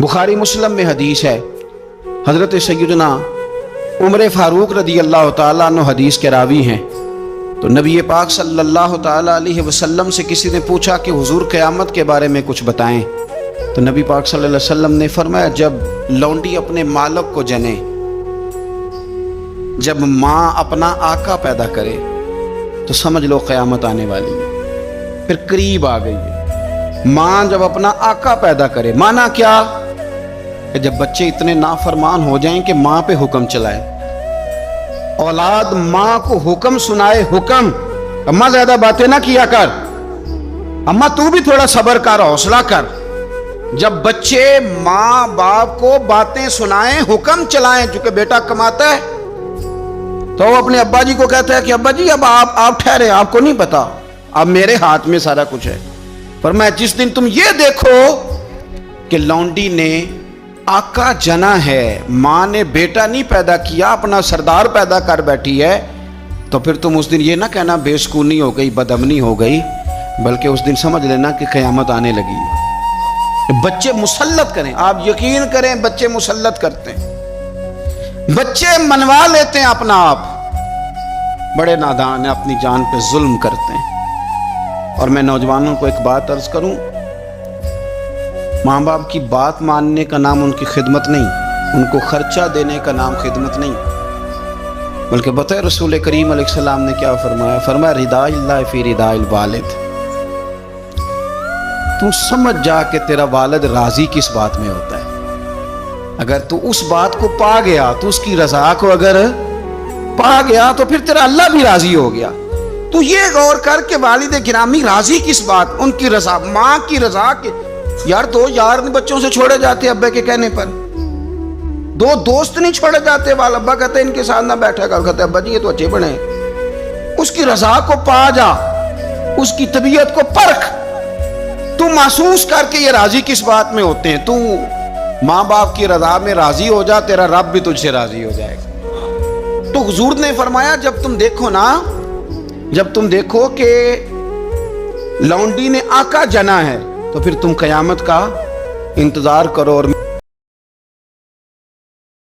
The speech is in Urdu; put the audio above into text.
بخاری مسلم میں حدیث ہے، حضرت سیدنا عمر فاروق رضی اللہ تعالیٰ عنہ حدیث کے راوی ہیں۔ تو نبی پاک صلی اللہ تعالیٰ علیہ وسلم سے کسی نے پوچھا کہ حضور قیامت کے بارے میں کچھ بتائیں، تو نبی پاک صلی اللہ علیہ وسلم نے فرمایا جب لونڈی اپنے مالک کو جنے، جب ماں اپنا آقا پیدا کرے تو سمجھ لو قیامت آنے والی ہے، پھر قریب آ گئی ہے۔ ماں جب اپنا آقا پیدا کرے، مانا کیا کہ جب بچے اتنے نافرمان ہو جائیں کہ ماں پہ حکم چلائے، اولاد ماں کو حکم سنائے، حکم اماں زیادہ باتیں نہ کیا کر، اماں تو بھی تھوڑا صبر کر، حوصلہ کر۔ جب بچے ماں باپ کو باتیں سنائیں، حکم چلائیں، چونکہ بیٹا کماتا ہے تو وہ اپنے ابا جی کو کہتا ہے کہ ابا جی اب آپ ٹھہرے، آپ کو نہیں پتا، اب میرے ہاتھ میں سارا کچھ ہے۔ فرمایا جس دن تم یہ دیکھو کہ لونڈی نے آقا جنا ہے، ماں نے بیٹا نہیں پیدا کیا، اپنا سردار پیدا کر بیٹھی ہے، تو پھر تم اس دن یہ نہ کہنا بے سکونی ہو گئی، بدامنی ہو گئی، بلکہ اس دن سمجھ لینا کہ قیامت آنے لگی۔ بچے مسلط کریں، آپ یقین کریں بچے مسلط کرتے ہیں، بچے منوا لیتے ہیں اپنا آپ، بڑے نادان ہیں، اپنی جان پہ ظلم کرتے ہیں۔ اور میں نوجوانوں کو ایک بات عرض کروں، ماں باپ کی بات ماننے کا نام ان کی خدمت نہیں، ان کو خرچہ دینے کا نام خدمت نہیں، بلکہ بتائے رسول کریم علیہ السلام نے کیا فرمایا؟ فرمایا رضا اللہ فی رضا الوالد۔ تو سمجھ جا کہ تیرا والد راضی کس بات میں ہوتا ہے۔ اگر تو اس بات کو پا گیا، تو اس کی رضا کو اگر پا گیا تو پھر تیرا اللہ بھی راضی ہو گیا۔ تو یہ غور کر کے والد گرامی راضی کس بات؟ ان کی رضا، ماں کی رضا کے۔ یار دو یار بچوں سے چھوڑے جاتے ابے کے کہنے پر، دو دوست نہیں چھوڑے جاتے، والا ابا کہتے ہیں ان کے ساتھ نہ بیٹھا کر، کہتے ہیں ابا جی یہ تو اچھے بنے۔ اس کی رضا کو پا جا، اس کی طبیعت کو پرکھ، تو محسوس کر کے یہ راضی کس بات میں ہوتے ہیں۔ تو ماں باپ کی رضا میں راضی ہو جا، تیرا رب بھی تجھ سے راضی ہو جائے گا۔ تو حضور نے فرمایا جب تم دیکھو نا، جب تم دیکھو کہ لونڈی نے آقا جنا ہے، تو پھر تم قیامت کا انتظار کرو۔ اور